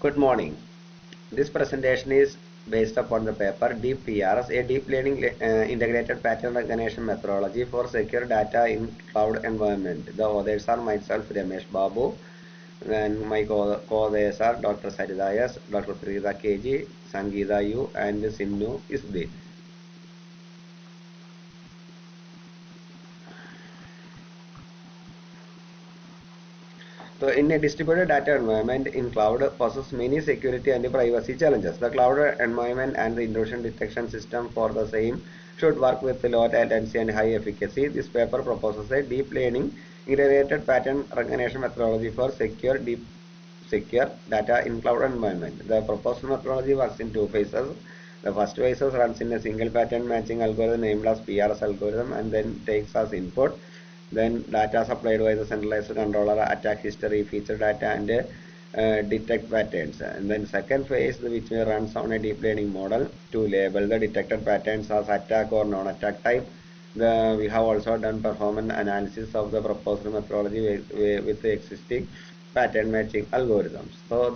Good morning. This presentation is based upon the paper DeepPRS, a deep learning integrated pattern recognition methodology for secure data in cloud environment. The authors are myself, Remesh, Babu, and my co-authors are Dr.Saritha S, Dr.Preetha KG, Sangeetha U, and Sminu Izudheen. So in a distributed data environment in cloud poses many security and privacy challenges. The cloud environment and the intrusion detection system for the same should work with low latency and high efficacy. This paper proposes a deep learning integrated pattern recognition methodology for secure data in cloud environment. The proposed methodology works in two phases. The first phase runs in a single pattern matching algorithm named as PRS algorithm and then takes as input. Then data supplied by the centralized controller, attack history, feature data, and detect patterns. And then second phase, which runs on a deep learning model to label the detected patterns as attack or non-attack type. We have also done performance analysis of the proposed methodology with the existing pattern matching algorithms. So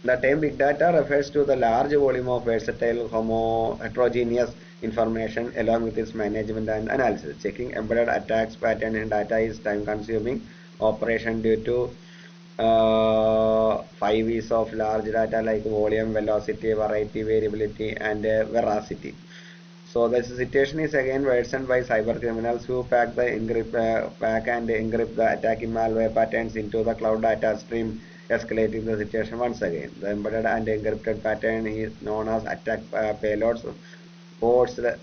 the term big data refers to the large volume of versatile heterogeneous information along with its management and analysis. Checking embedded attacks pattern in data is time consuming operation due to 5 V's of large data like volume, velocity, variety, variability, and veracity. So the situation is again worsened by cyber criminals who pack and encrypt the attacking malware patterns into the cloud data stream, escalating the situation once again. The embedded and encrypted pattern is known as attack payloads, forced the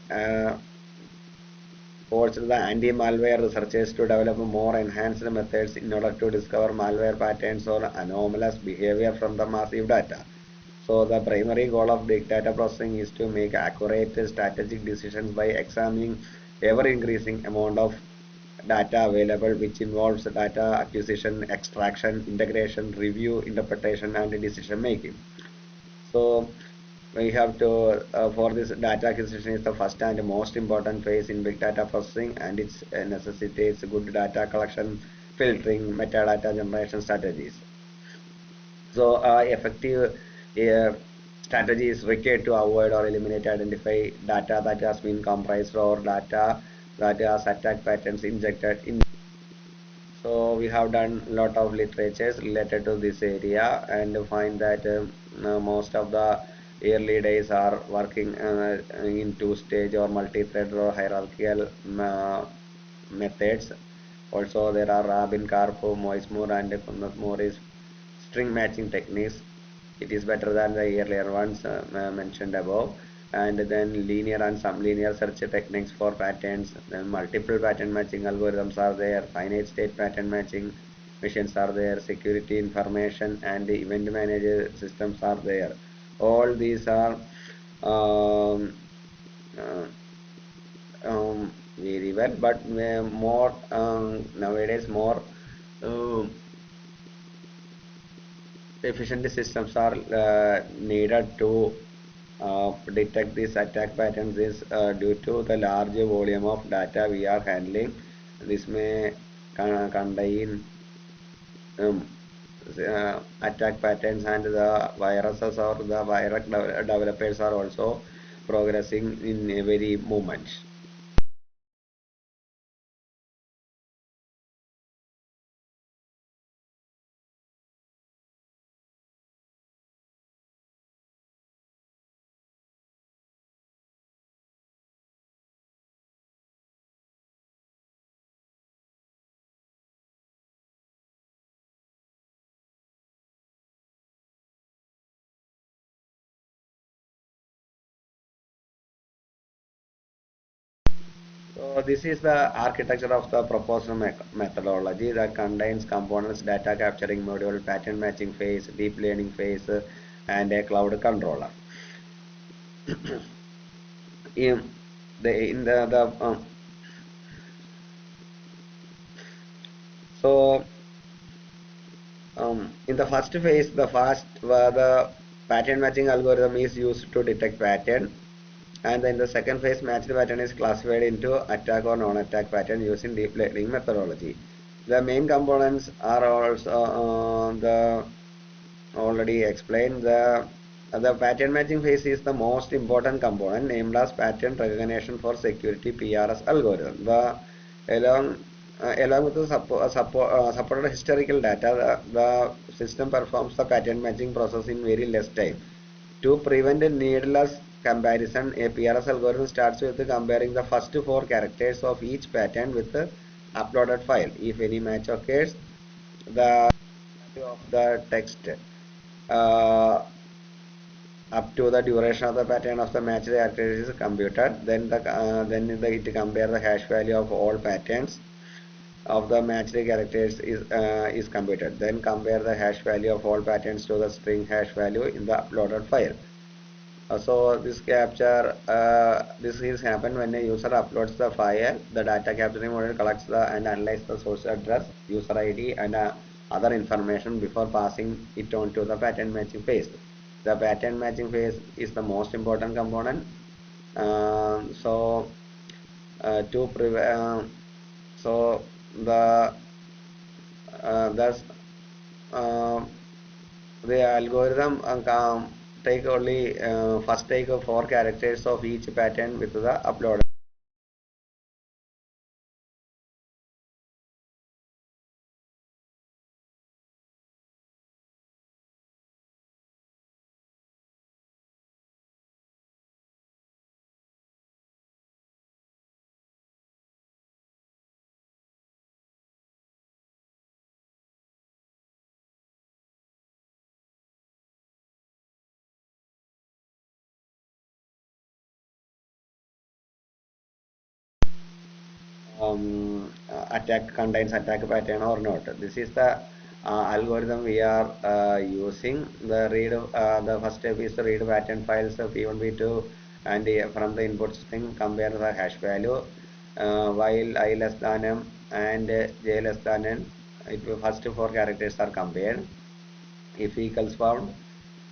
anti-malware researchers to develop more enhanced methods in order to discover malware patterns or anomalous behavior from the massive data. So the primary goal of big data processing is to make accurate strategic decisions by examining ever-increasing amount of data available, which involves data acquisition, extraction, integration, review, interpretation, and decision making. So we have to, for this data acquisition is the first and most important phase in big data processing, and it necessitates good data collection, filtering, metadata generation strategies. So effective strategy is required to avoid or eliminate identify data that has been comprised or data that has attack patterns injected in. So we have done a lot of literatures related to this area and find that most of the early days are working in two-stage or multi-thread or hierarchical methods. Also there are Rabin, Karpov, Moismoor, and Morris string matching techniques. It is better than the earlier ones mentioned above. And then linear and some linear search techniques for patterns. Then multiple pattern matching algorithms are there. Finite state pattern matching machines are there. Security information and the event manager systems are there. All these are very well, but more nowadays more efficient systems are needed to detect these attack patterns is due to the large volume of data we are handling. This may contain attack patterns, and the viruses or the virus developers are also progressing in every moment. So this is the architecture of the proposed methodology that contains components, data capturing module, pattern matching phase, deep learning phase, and a cloud controller. in the so in the first phase, the pattern matching algorithm is used to detect pattern, and then the second phase matched pattern is classified into attack or non-attack pattern using deep learning methodology. The main components are also the already explained. The pattern matching phase is the most important component, named as pattern recognition for security (PRS) algorithm. Along with the supported historical data, the system performs the pattern matching process in very less time. To prevent a needless comparison, a PRS algorithm starts with comparing the first four characters of each pattern with the uploaded file. If any match occurs, the value of the text uh, up to the duration of the pattern of the matched characters is computed. It compare the hash value of all patterns of the matched characters is computed. Then compare the hash value of all patterns to the string hash value in the uploaded file. So this is happen when a user uploads the file. The data capturing module collects and analyzes the source address, user ID, and other information before passing it on to the pattern matching phase. The pattern matching phase is the most important component. So to prevent, so the thus the algorithm take only first take of four characters of each pattern with the upload. Attack contains attack pattern or not. This is the algorithm we are using. The first step is to read pattern files of P1, P2, and from the input string compare the hash value while I less than m and j less than n. If the first four characters are compared, if equals found,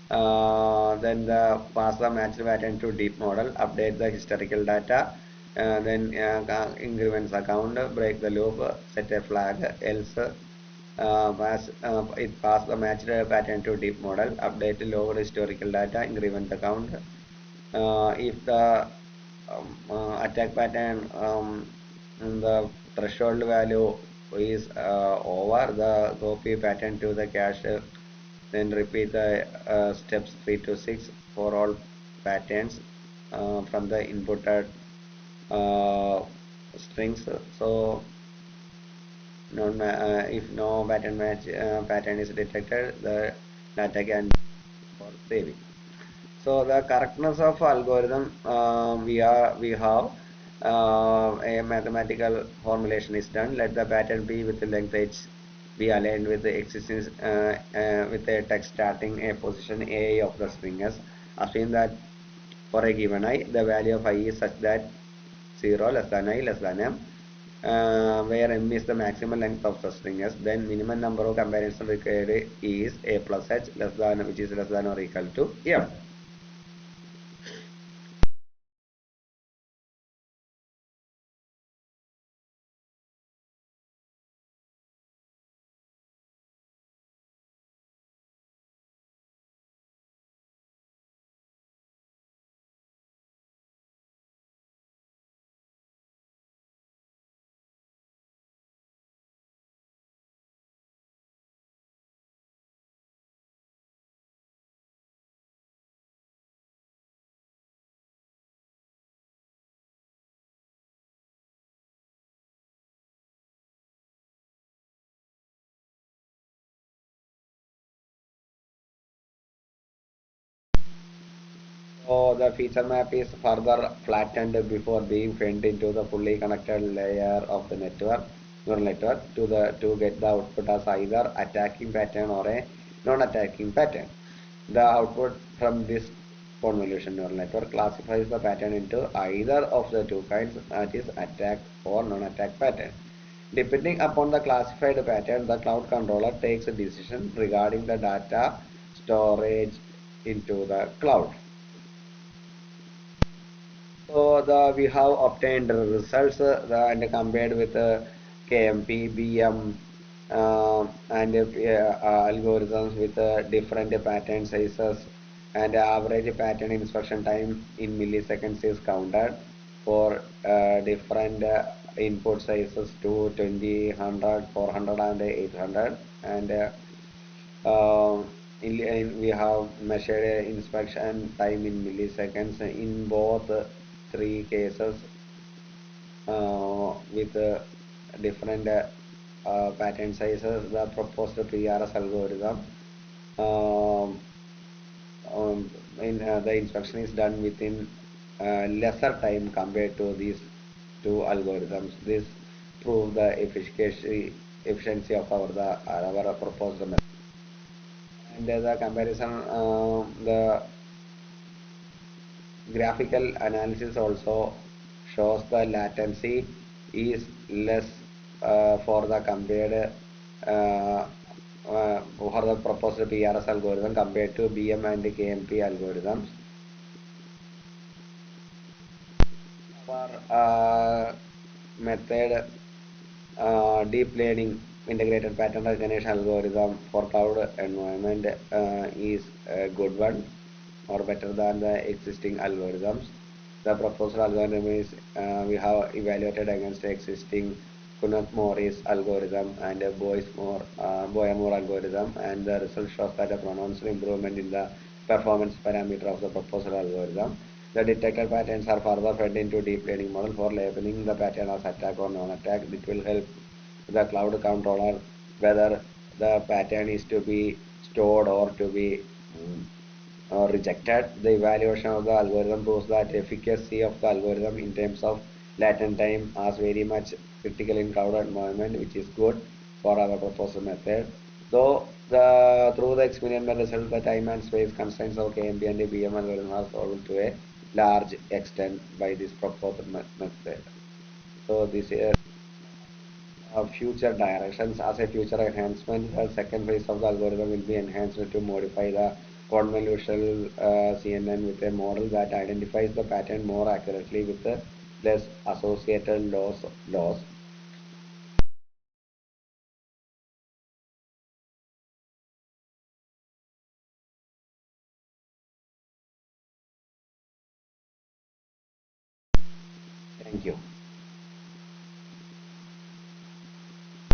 then pass the matched pattern to deep model, update the historical data, then increments account, break the loop, set a flag, else pass the matched pattern to deep model, update the lower historical data, increment the count. If the attack pattern the threshold value is over the copy pattern to the cache, then repeat the steps 3 to 6 for all patterns from the inputted strings. So if no pattern match pattern is detected, the data can be for saving. So the correctness of algorithm we have a mathematical formulation is done. Let the pattern be with the length h be aligned with the existing with a text starting a position a of the string s. Assume that for a given I, the value of I is such that 0 less than I less than m, where m is the maximum length of the string s. Then minimum number of comparison required is a plus h less than, which is less than or equal to m. So the feature map is further flattened before being fed into the fully connected layer of the neural network to get the output as either attacking pattern or a non-attacking pattern. The output from this convolution neural network classifies the pattern into either of the two kinds, that is attack or non-attack pattern. Depending upon the classified pattern, the cloud controller takes a decision regarding the data storage into the cloud. So we have obtained results and compared with KMP, BM, and algorithms with different pattern sizes, and average pattern inspection time in milliseconds is counted for different input sizes to 20, 100, 400, and 800. And we have measured inspection time in milliseconds in both three cases with different pattern sizes. The proposed PRS algorithm, um, the inspection is done within lesser time compared to these two algorithms. This proves the efficiency of our proposed method. And the comparison, the graphical analysis also shows the latency is less for the compared for the proposed PRS algorithm compared to BM and KMP algorithms. For method, deep learning integrated pattern recognition algorithm for cloud environment is a good one, or better than the existing algorithms. The proposed algorithm is we have evaluated against existing Kunat Morris algorithm and a Boyamore algorithm, and the result shows that a pronounced improvement in the performance parameter of the proposed algorithm. The detected patterns are further fed into deep learning model for labeling the pattern as attack or non-attack. It will help the cloud controller whether the pattern is to be stored or to be rejected. The evaluation of the algorithm proves that efficacy of the algorithm in terms of latent time is very much critical in cloud environment, which is good for our proposed method. Though through the experiment result, the time and space constraints of KMP and BM algorithm are solved to a large extent by this proposed method. So this is future directions. As a future enhancement, the second phase of the algorithm will be enhanced to modify the convolutional CNN with a model that identifies the pattern more accurately with less associated loss. Thank you.